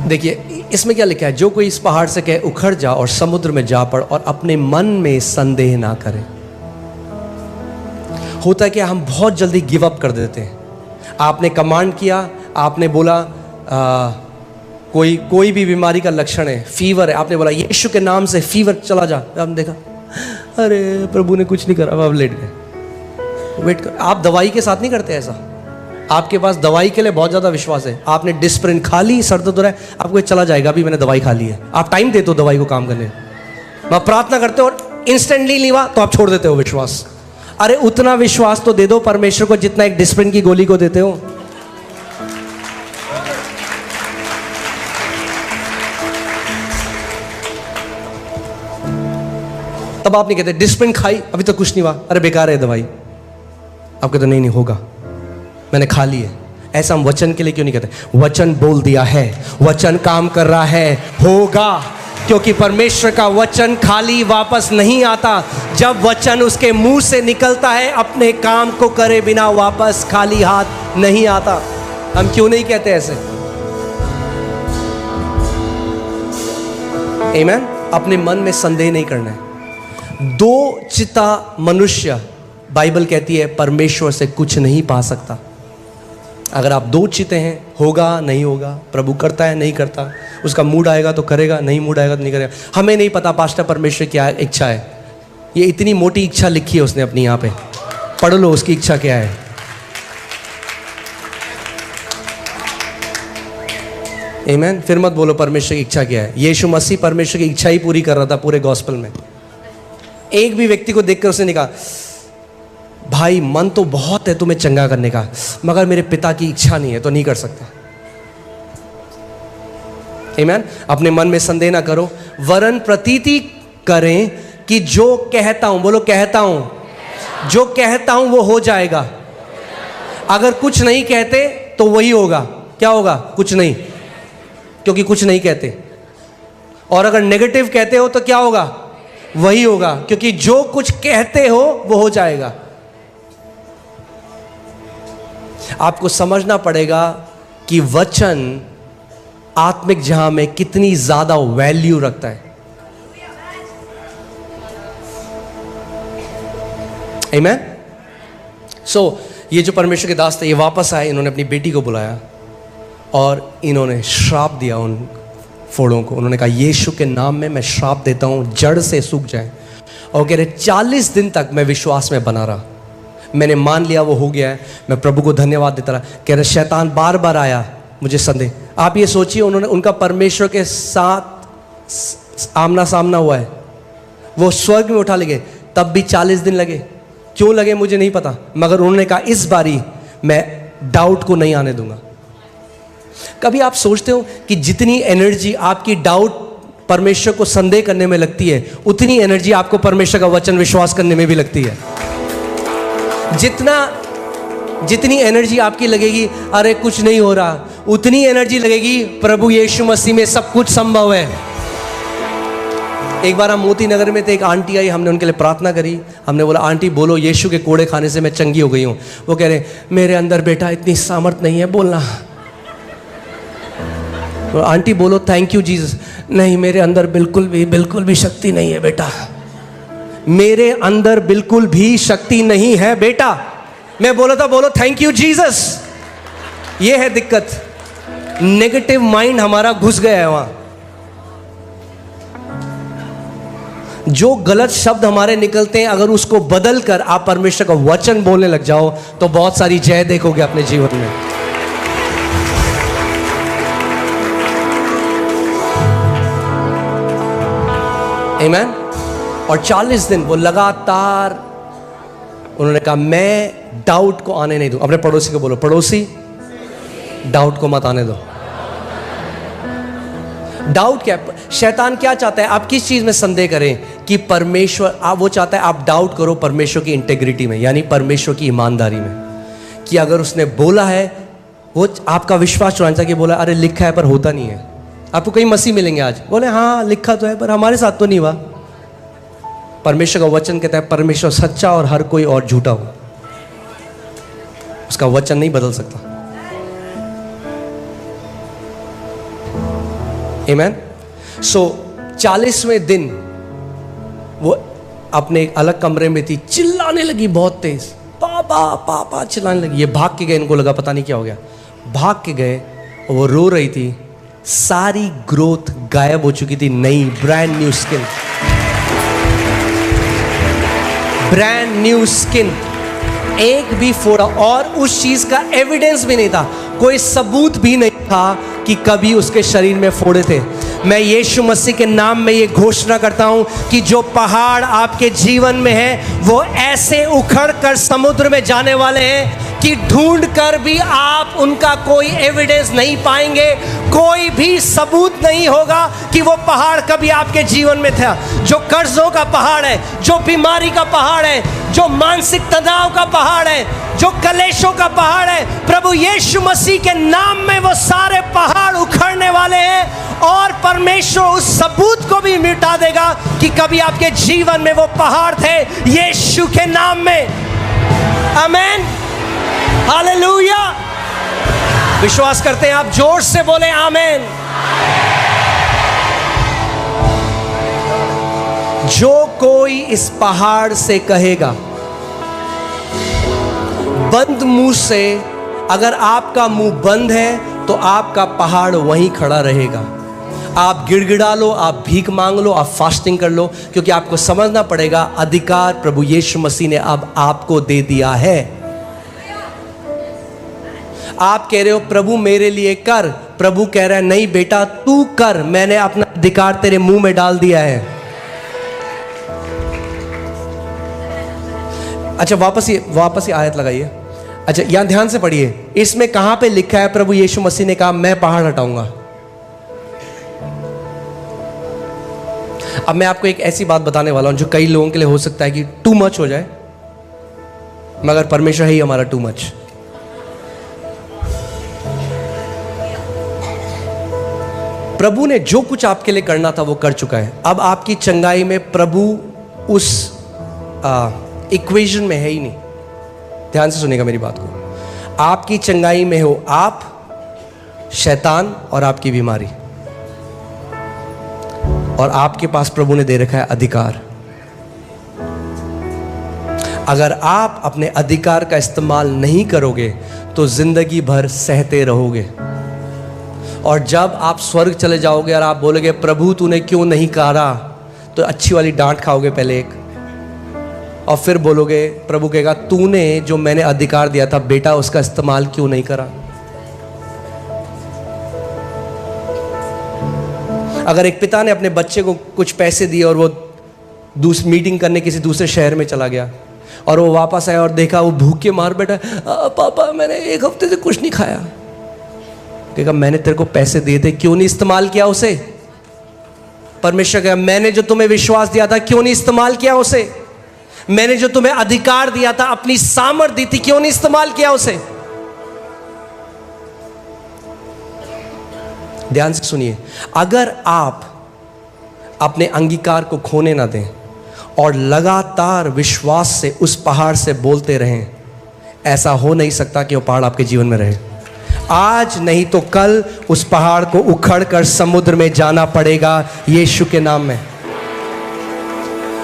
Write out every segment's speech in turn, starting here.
देखिए इसमें क्या लिखा है, जो कोई इस पहाड़ से कहे उखड़ जा और समुद्र में जा पड़ और अपने मन में संदेह ना करे। होता है कि हम बहुत जल्दी गिव अप कर देते हैं। आपने कमांड किया, आपने बोला कोई भी बीमारी का लक्षण है, फीवर है, आपने बोला यीशु के नाम से फीवर चला जा। आपने देखा अरे प्रभु ने कुछ नहीं करा, अब लेट गए। वेट कर, आप दवाई के साथ नहीं करते ऐसा। आपके पास दवाई के लिए बहुत ज़्यादा विश्वास है, आपने डिस्प्रिन खा ली, सर दर्द हो रहा है, आपको चला जाएगा, अभी मैंने दवाई खा ली है। आप टाइम देते हो दवाई को काम करने, आप प्रार्थना करते हो और इंस्टेंटली नहीं हुआ तो आप छोड़ देते हो विश्वास। अरे उतना विश्वास तो दे दो परमेश्वर को जितना एक डिस्प्रिन की गोली को देते हो। तब आप नहीं कहते डिस्प्रिन खाई अभी तो कुछ नहीं हुआ, अरे बेकार है दवाई। आप कहते नहीं होगा, मैंने खा ली है। ऐसा हम वचन के लिए क्यों नहीं कहते? वचन बोल दिया है, वचन काम कर रहा है, होगा। क्योंकि परमेश्वर का वचन खाली वापस नहीं आता। जब वचन उसके मुंह से निकलता है अपने काम को करे बिना वापस खाली हाथ नहीं आता। हम क्यों नहीं कहते ऐसे? आमीन। अपने मन में संदेह नहीं करना है। दो चिता मनुष्य, बाइबल कहती है, परमेश्वर से कुछ नहीं पा सकता। अगर आप दो चिते हैं, होगा नहीं होगा, प्रभु करता है नहीं करता, उसका मूड आएगा तो करेगा, नहीं मूड आएगा तो नहीं करेगा। हमें नहीं पता पास्टर परमेश्वर क्या इच्छा है। ये इतनी मोटी इच्छा लिखी है उसने अपनी, यहाँ पे पढ़ लो उसकी इच्छा क्या है। आमीन। फिर मत बोलो परमेश्वर की इच्छा क्या है। यीशु मसीह परमेश्वर की इच्छा ही पूरी कर रहा था पूरे गॉस्पेल में। एक भी व्यक्ति को देखकर उसने नहीं कहा भाई मन तो बहुत है तुम्हें चंगा करने का, मगर मेरे पिता की इच्छा नहीं है तो नहीं कर सकता। आमीन। अपने मन में संदेह ना करो, वरन प्रतीति करें कि जो कहता हूं, बोलो कहता हूं, जो कहता हूं वो हो जाएगा। अगर कुछ नहीं कहते तो वही होगा। क्या होगा? कुछ नहीं, क्योंकि कुछ नहीं कहते। और अगर नेगेटिव कहते हो तो क्या होगा? वही होगा, क्योंकि जो कुछ कहते हो वो हो जाएगा। आपको समझना पड़ेगा कि वचन आत्मिक जहां में कितनी ज्यादा वैल्यू रखता है। आमीन। सो ये जो परमेश्वर के दास थे, ये वापस आए, इन्होंने अपनी बेटी को बुलाया और इन्होंने श्राप दिया उन फोड़ों को। उन्होंने कहा यीशु के नाम में मैं श्राप देता हूं, जड़ से सूख जाए। और कह रहे 40 दिन तक मैं विश्वास में बना रहा, मैंने मान लिया वो हो गया है, मैं प्रभु को धन्यवाद देता रहा। कह रहे शैतान बार बार आया, मुझे संदेह। आप ये सोचिए, उन्होंने उनका परमेश्वर के साथ आमना सामना हुआ है, वो स्वर्ग में उठा ले गए, तब भी 40 दिन लगे। क्यों लगे मुझे नहीं पता, मगर उन्होंने कहा इस बारी मैं डाउट को नहीं आने दूंगा। कभी आप सोचते हो कि जितनी एनर्जी आपकी डाउट परमेश्वर को संदेह करने में लगती है, उतनी एनर्जी आपको परमेश्वर का वचन विश्वास करने में भी लगती है। जितनी एनर्जी आपकी लगेगी अरे कुछ नहीं हो रहा, उतनी एनर्जी लगेगी प्रभु यीशु मसीह में सब कुछ संभव है। एक बार हम मोती नगर में थे, एक आंटी आई, हमने उनके लिए प्रार्थना करी। हमने बोला आंटी बोलो यीशु के कोड़े खाने से मैं चंगी हो गई हूँ। वो कह रहे मेरे अंदर बेटा इतनी सामर्थ नहीं है बोलना। तो आंटी बोलो थैंक यू जीसस। नहीं मेरे अंदर बिल्कुल भी शक्ति नहीं है बेटा, मेरे अंदर बिल्कुल भी शक्ति नहीं है बेटा। मैं बोला था बोलो थैंक यू जीसस। ये है दिक्कत, नेगेटिव माइंड हमारा घुस गया है वहां। जो गलत शब्द हमारे निकलते हैं, अगर उसको बदल कर आप परमेश्वर का वचन बोलने लग जाओ तो बहुत सारी जय देखोगे अपने जीवन में। आमीन। और 40 दिन वो लगातार उन्होंने कहा मैं डाउट को आने नहीं दूं। अपने पड़ोसी को बोलो पड़ोसी डाउट को मत आने दो। डाउट क्या? शैतान क्या चाहता है? आप किस चीज में संदेह करें कि परमेश्वर, आप वो चाहता है आप डाउट करो परमेश्वर की इंटेग्रिटी में, यानी परमेश्वर की ईमानदारी में, कि अगर उसने बोला है वो आपका विश्वास चुराना चाहिए। बोला अरे लिखा है पर होता नहीं है। आपको कई मसीह मिलेंगे आज, बोले हाँ लिखा तो है पर हमारे साथ तो नहीं हुआ। परमेश्वर का वचन कहता है परमेश्वर सच्चा और हर कोई और झूठा हो, उसका वचन नहीं बदल सकता। आमेन। सो 40वें दिन वो अपने एक अलग कमरे में थी, चिल्लाने लगी बहुत तेज, पापा पापा चिल्लाने लगी। ये भाग के गए, इनको लगा पता नहीं क्या हो गया, भाग के गए और वो रो रही थी। सारी ग्रोथ गायब हो चुकी थी, नई brand new skin, brand new skin, एक भी फोड़ा, और उस चीज का एविडेंस भी नहीं था, कोई सबूत भी नहीं था कि कभी उसके शरीर में फोड़े थे। मैं यीशु मसीह के नाम में ये घोषणा करता हूं कि जो पहाड़ आपके जीवन में है वो ऐसे उखड़ कर समुद्र में जाने वाले हैं कि ढूंढ कर भी आप उनका कोई एविडेंस नहीं पाएंगे, कोई भी सबूत नहीं होगा कि वो पहाड़ कभी आपके जीवन में था। जो कर्जों का पहाड़ है, जो बीमारी का पहाड़ है, जो मानसिक तनाव का पहाड़ है, जो कलेशों का पहाड़ है, प्रभु यीशु मसीह के नाम में वो सारे पहाड़ उखड़ने वाले हैं और परमेश्वर उस सबूत को भी मिटा देगा कि कभी आपके जीवन में वो पहाड़ थे, यीशु के नाम में। आमेन, हालेलुया। विश्वास करते हैं आप? जोर से बोले आमेन। जो कोई इस पहाड़ से कहेगा, बंद मुंह से, अगर आपका मुंह बंद है तो आपका पहाड़ वहीं खड़ा रहेगा। आप गिड़गिड़ा लो, आप भीख मांग लो, आप फास्टिंग कर लो, क्योंकि आपको समझना पड़ेगा अधिकार प्रभु यीशु मसीह ने अब आपको दे दिया है। आप कह रहे हो प्रभु मेरे लिए कर, प्रभु कह रहा है नहीं बेटा तू कर, मैंने अपना अधिकार तेरे मुंह में डाल दिया है। अच्छा वापस ये आयत लगाइए। अच्छा यहां ध्यान से पढ़िए, इसमें कहां पे लिखा है प्रभु यीशु मसीह ने कहा मैं पहाड़ हटाऊंगा। अब मैं आपको एक ऐसी बात बताने वाला हूं जो कई लोगों के लिए हो सकता है कि टू मच हो जाए, मगर परमेश्वर ही हमारा टू मच। प्रभु ने जो कुछ आपके लिए करना था वो कर चुका है। अब आपकी चंगाई में प्रभु उस इक्वेशन में है ही नहीं। ध्यान से सुनिएगा मेरी बात को। आपकी चंगाई में हो आप, शैतान और आपकी बीमारी, और आपके पास प्रभु ने दे रखा है अधिकार। अगर आप अपने अधिकार का इस्तेमाल नहीं करोगे तो जिंदगी भर सहते रहोगे, और जब आप स्वर्ग चले जाओगे और आप बोलोगे प्रभु तूने क्यों नहीं करा, तो अच्छी वाली डांट खाओगे पहले एक, और फिर बोलोगे, प्रभु कहेगा तूने जो मैंने अधिकार दिया था बेटा उसका इस्तेमाल क्यों नहीं करा। अगर एक पिता ने अपने बच्चे को कुछ पैसे दिए और वो मीटिंग करने किसी दूसरे शहर में चला गया और वो वापस आया और देखा वो भूखे मार बैठा, पापा मैंने एक हफ्ते से कुछ नहीं खाया, कहेगा मैंने तेरे को पैसे दिए थे क्यों नहीं इस्तेमाल किया उसे। परमेश्वर कहेगा मैंने जो तुम्हें विश्वास दिया था क्यों नहीं इस्तेमाल किया उसे, मैंने जो तुम्हें अधिकार दिया था, अपनी सामर्थ दी थी, क्यों नहीं इस्तेमाल किया उसे। ध्यान से सुनिए, अगर आप अपने अंगीकार को खोने ना दें और लगातार विश्वास से उस पहाड़ से बोलते रहें, ऐसा हो नहीं सकता कि वो पहाड़ आपके जीवन में रहे। आज नहीं तो कल उस पहाड़ को उखड़ कर समुद्र में जाना पड़ेगा यीशु के नाम में।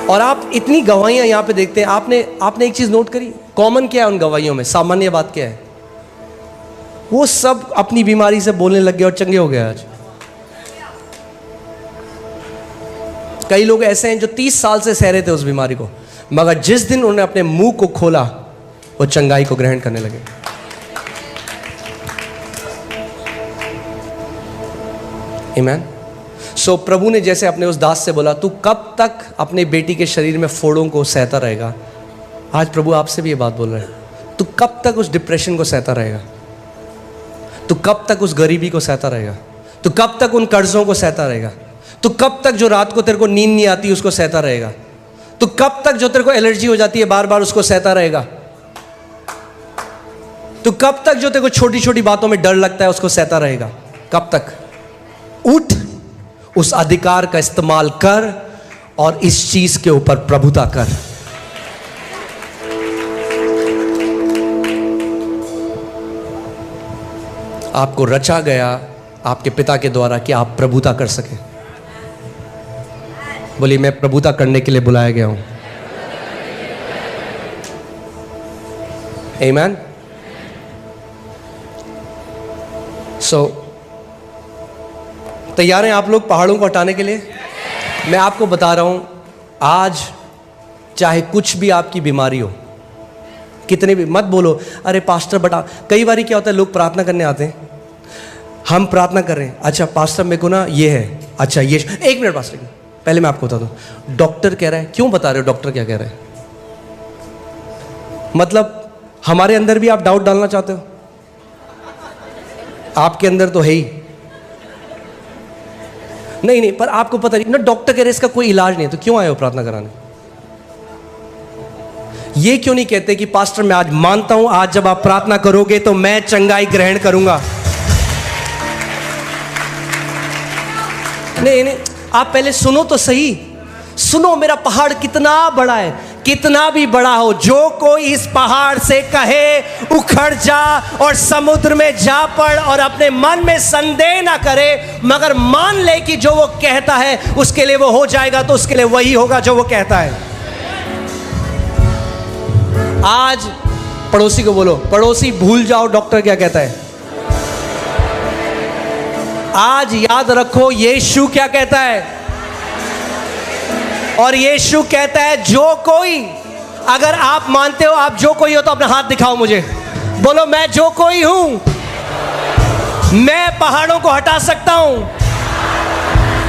और आप इतनी गवाहियां यहां पे देखते हैं, आपने एक चीज नोट करी, कॉमन क्या है उन गवाहियों में, सामान्य बात क्या है, वो सब अपनी बीमारी से बोलने लग गए और चंगे हो गए। आज कई लोग ऐसे हैं जो 30 साल से सह रहे थे उस बीमारी को, मगर जिस दिन उन्होंने अपने मुंह को खोला वो चंगाई को ग्रहण करने लगे। आमीन। सो प्रभु ने जैसे अपने उस दास से बोला तू कब तक अपने बेटी के शरीर में फोड़ों को सहता रहेगा, आज प्रभु आपसे भी ये बात बोल रहे हैं, तू कब तक उस डिप्रेशन को सहता रहेगा, तू कब तक उस गरीबी को सहता रहेगा, तू कब तक उन कर्जों को सहता रहेगा, तू कब तक जो रात को तेरे को नींद नहीं आती उसको सहता रहेगा, तू कब तक जो तेरे को एलर्जी हो जाती है बार बार उसको सहता रहेगा, तू कब तक जो तेरे को छोटी छोटी बातों में डर लगता है उसको सहता रहेगा, कब तक। उठ, उस अधिकार का इस्तेमाल कर और इस चीज के ऊपर प्रभुता कर। आपको रचा गया आपके पिता के द्वारा कि आप प्रभुता कर सकें। बोलिए, मैं प्रभुता करने के लिए बुलाया गया हूं। आमीन। सो तैयार हैं आप लोग पहाड़ों को हटाने के लिए? मैं आपको बता रहा हूं, आज चाहे कुछ भी आपकी बीमारी हो, कितने भी, मत बोलो अरे पास्टर बता। कई बार क्या होता है, लोग प्रार्थना करने आते हैं, हम प्रार्थना कर रहे हैं, अच्छा पास्टर मेरे को ना ये है, अच्छा ये, एक मिनट पास्टर पहले मैं आपको बता दूं, डॉक्टर कह रहा है। क्यों बता रहे हो डॉक्टर क्या कह रहा है? मतलब हमारे अंदर भी आप डाउट डालना चाहते हो? आपके अंदर तो है ही नहीं, पर आपको पता नहीं ना, डॉक्टर कह रहे इसका कोई इलाज नहीं है, तो क्यों आए हो प्रार्थना कराने? ये क्यों नहीं कहते कि पास्टर मैं आज मानता हूं, आज जब आप प्रार्थना करोगे तो मैं चंगाई ग्रहण करूंगा? नहीं, आप पहले सुनो तो सही, सुनो मेरा पहाड़ कितना बड़ा है, कितना भी बड़ा हो, जो कोई इस पहाड़ से कहे उखड़ जा और समुद्र में जा पड़ और अपने मन में संदेह ना करे, मगर मान ले कि जो वो कहता है उसके लिए वो हो जाएगा, तो उसके लिए वही होगा जो वो कहता है। आज पड़ोसी को बोलो, पड़ोसी भूल जाओ डॉक्टर क्या कहता है, आज याद रखो यीशु क्या कहता है। और यीशु कहता है जो कोई, अगर आप मानते हो आप जो कोई हो तो अपना हाथ दिखाओ मुझे, बोलो मैं जो कोई हूं, मैं पहाड़ों को हटा सकता हूं,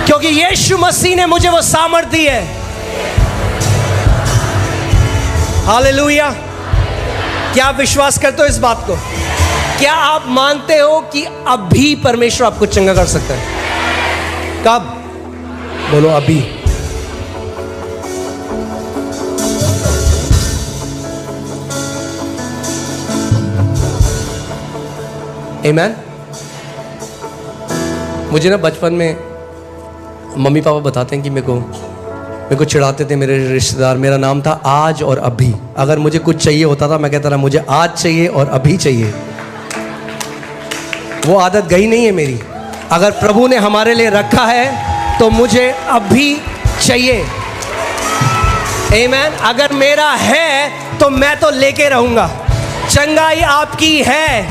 क्योंकि यीशु मसीह ने मुझे वो सामर्थ दी है। हालेलुया। क्या आप विश्वास करते हो इस बात को? क्या आप मानते हो कि अभी परमेश्वर आपको चंगा कर सकता है? कब? बोलो अभी। आमीन। मुझे ना बचपन में मम्मी पापा बताते हैं कि मेरे को चिढ़ाते थे मेरे रिश्तेदार, मेरा नाम था आज और अभी। अगर मुझे कुछ चाहिए होता था मैं कहता था मुझे आज चाहिए और अभी चाहिए। वो आदत गई नहीं है मेरी। अगर प्रभु ने हमारे लिए रखा है तो मुझे अभी चाहिए। आमीन। अगर मेरा है तो मैं तो लेके रहूंगा। चंगाई आपकी है,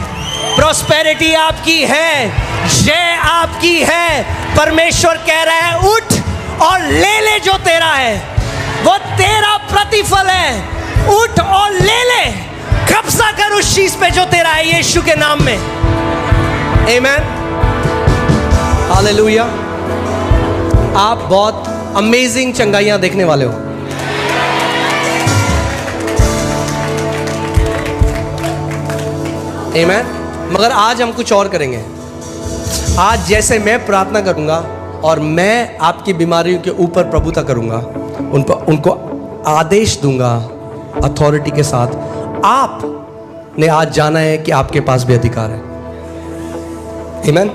प्रॉस्पेरिटी आपकी है, जय आपकी है। परमेश्वर कह रहा है उठ और ले ले जो तेरा है, वो तेरा प्रतिफल है। उठ और ले ले, कब्जा कर उस चीज पे जो तेरा है, यीशु के नाम में। आमीन। हालेलुया। आप बहुत अमेजिंग चंगाइयां देखने वाले हो। आमीन। मगर आज हम कुछ और करेंगे। आज जैसे मैं प्रार्थना करूंगा और मैं आपकी बीमारियों के ऊपर प्रभुता करूंगा, उनको आदेश दूंगा अथॉरिटी के साथ। आपने आज जाना है कि आपके पास भी अधिकार है। आमीन।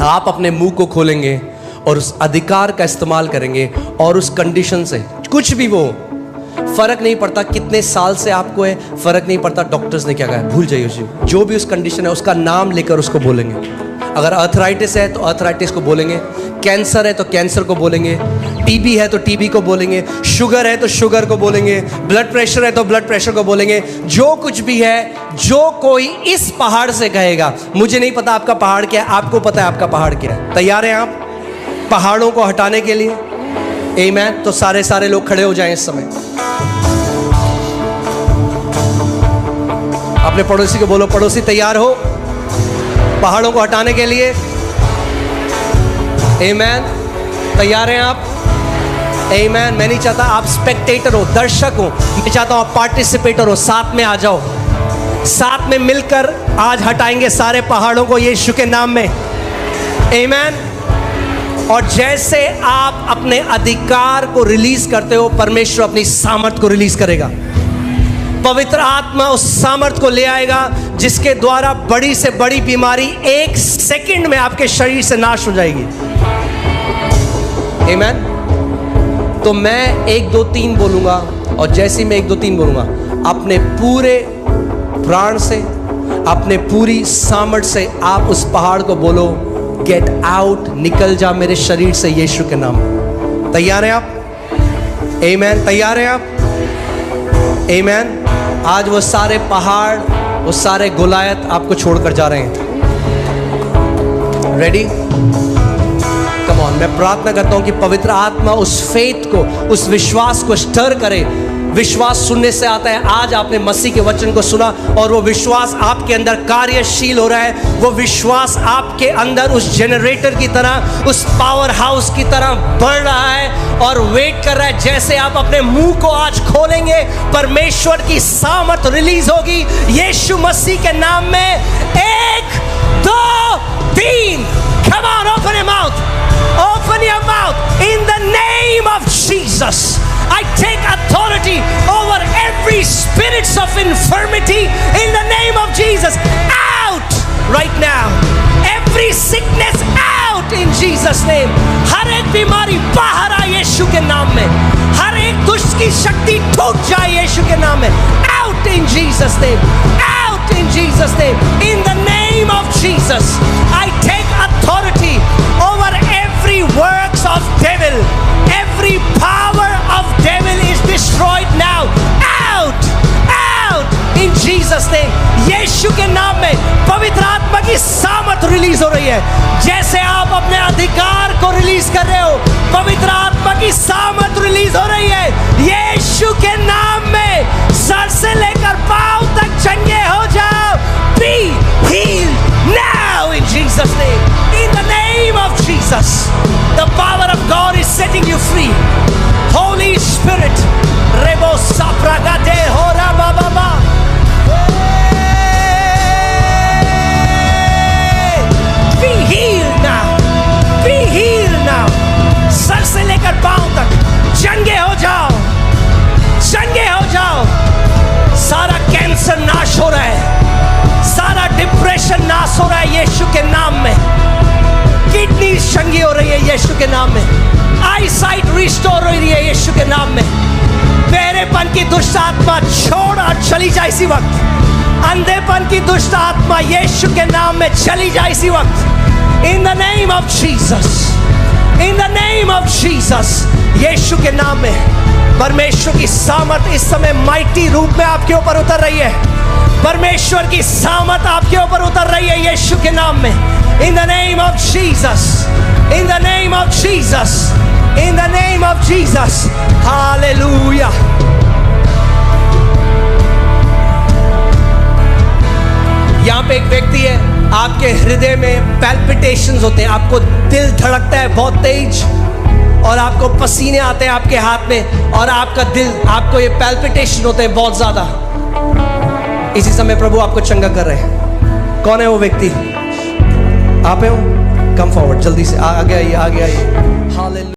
आप अपने मुंह को खोलेंगे और उस अधिकार का इस्तेमाल करेंगे, और उस कंडीशन से कुछ भी वो, फर्क नहीं पड़ता कितने साल से आपको है, फर्क नहीं पड़ता डॉक्टर्स ने क्या कहा, भूल जाइए उसे। जो भी उस कंडीशन है उसका नाम लेकर उसको बोलेंगे। अगर अर्थराइटिस है तो अर्थराइटिस को बोलेंगे, कैंसर है तो कैंसर को बोलेंगे, टीबी है तो टीबी को बोलेंगे, शुगर है तो शुगर को बोलेंगे, ब्लड प्रेशर है तो ब्लड प्रेशर को बोलेंगे। जो कुछ भी है, जो कोई इस पहाड़ से कहेगा, मुझे नहीं पता आपका पहाड़ क्या है, आपको पता है आपका पहाड़ क्या है। तैयार हैं आप पहाड़ों को हटाने के लिए? आमीन। तो सारे लोग खड़े हो जाएं इस समय। अपने पड़ोसी को बोलो, पड़ोसी तैयार हो पहाड़ों को हटाने के लिए? आमीन। तैयार हैं आप? आमीन। मैं नहीं चाहता आप स्पेक्टेटर हो, दर्शक हो, मैं चाहता हूं आप पार्टिसिपेटर हो। साथ में आ जाओ, साथ में मिलकर आज हटाएंगे सारे पहाड़ों को यीशु के नाम में। आमीन। और जैसे आप अपने अधिकार को रिलीज करते हो, परमेश्वर अपनी सामर्थ को रिलीज करेगा। पवित्र आत्मा उस सामर्थ को ले आएगा जिसके द्वारा बड़ी से बड़ी बीमारी 1 सेकंड में आपके शरीर से नाश हो जाएगी। आमीन। तो मैं 1 2 3 बोलूंगा, और जैसे मैं 1 2 3 बोलूंगा, अपने पूरे प्राण से, अपने पूरी सामर्थ से आप उस पहाड़ को बोलो गेट आउट, निकल जा मेरे शरीर से यीशु के नाम में। तैयार हैं आप? आमीन। तैयार हैं आप? आमीन। आज वो सारे पहाड़, वो सारे गोलायत आपको छोड़कर जा रहे हैं। रेडी? Come on. मैं प्रार्थना करता हूं कि पवित्र आत्मा उस फेथ को, उस विश्वास को स्टर करे। विश्वास सुनने से आता है। आज आपने मसीह के वचन को सुना और वो विश्वास आपके अंदर कार्यशील हो रहा है। वो विश्वास आपके अंदर उस जनरेटर की तरह, उस पावर हाउस की तरह बढ़ रहा है और वेट कर रहा है। जैसे आप अपने मुंह को आज खोलेंगे, परमेश्वर की सामर्थ रिलीज होगी यीशु मसीह के नाम में। 1 2 3। Come on, open your mouth. Open your mouth in the name of Jesus. I take authority over every spirits of infirmity in the name of Jesus. Out right now. Every sickness out in Jesus name. हर एक बीमारी बाहर आ यीशु के नाम में। हर एक दुष्ट की शक्ति टूट जाए यीशु के नाम में। Out in Jesus name. Out in Jesus name. In the name of Jesus, I take authority over every works of devil. Every power of devil is destroyed now. Out, out in Jesus name. यीशु के नाम में पवित्र आत्मा की सामर्थ release हो रही है। जैसे आप अपने अधिकार को रिलीज कर रहे हो, पवित्र आत्मा की सामर्थ रिलीज हो रही है यीशु के नाम में। सर से लेकर पांव तक चंगे हो जाओ। Be healed now in Jesus name. In the name of Jesus, the power of God is setting you free. Holy Spirit, rebo sapragate hora baba. Be healed now. Be healed now. Sir से लेकर पांव तक चंगे हो जाओ, चंगे हो जाओ। सारा cancer नाश हो रहा है, सारा डिप्रेशन नाश हो रहा है यीशु के नाम में। किडनी चंगी हो रही है यीशु के नाम में। आई साइट रिस्टोर हो रही है यीशु के नाम में। बेरेपन की दुष्ट आत्मा छोड़ और चली जाए इसी वक्त। अंधेपन की दुष्ट आत्मा यीशु के नाम में चली जाए इसी वक्त। In the name of Jesus, in the name of Jesus, Yeshu के नाम में परमेश्वर की सामर्थ इस समय माइटी रूप में आपके ऊपर उतर रही है। परमेश्वर की सामर्थ आपके ऊपर उतर रही है यीशु के नाम में। इन the name of Jesus, in the name of Jesus, in the name of Jesus. Hallelujah. यहाँ पे एक व्यक्ति है, आपके हृदय में पैल्पिटेशंस होते हैं, आपको दिल धड़कता है बहुत तेज और आपको पसीने आते हैं आपके हाथ में और आपका दिल, आपको ये पैल्पिटेशन होते हैं बहुत ज्यादा। इसी समय प्रभु आपको चंगा कर रहे हैं। कौन है वो व्यक्ति? आप हो? कम फॉरवर्ड जल्दी से, आगे आइए, आगे आइए। हालेलुया।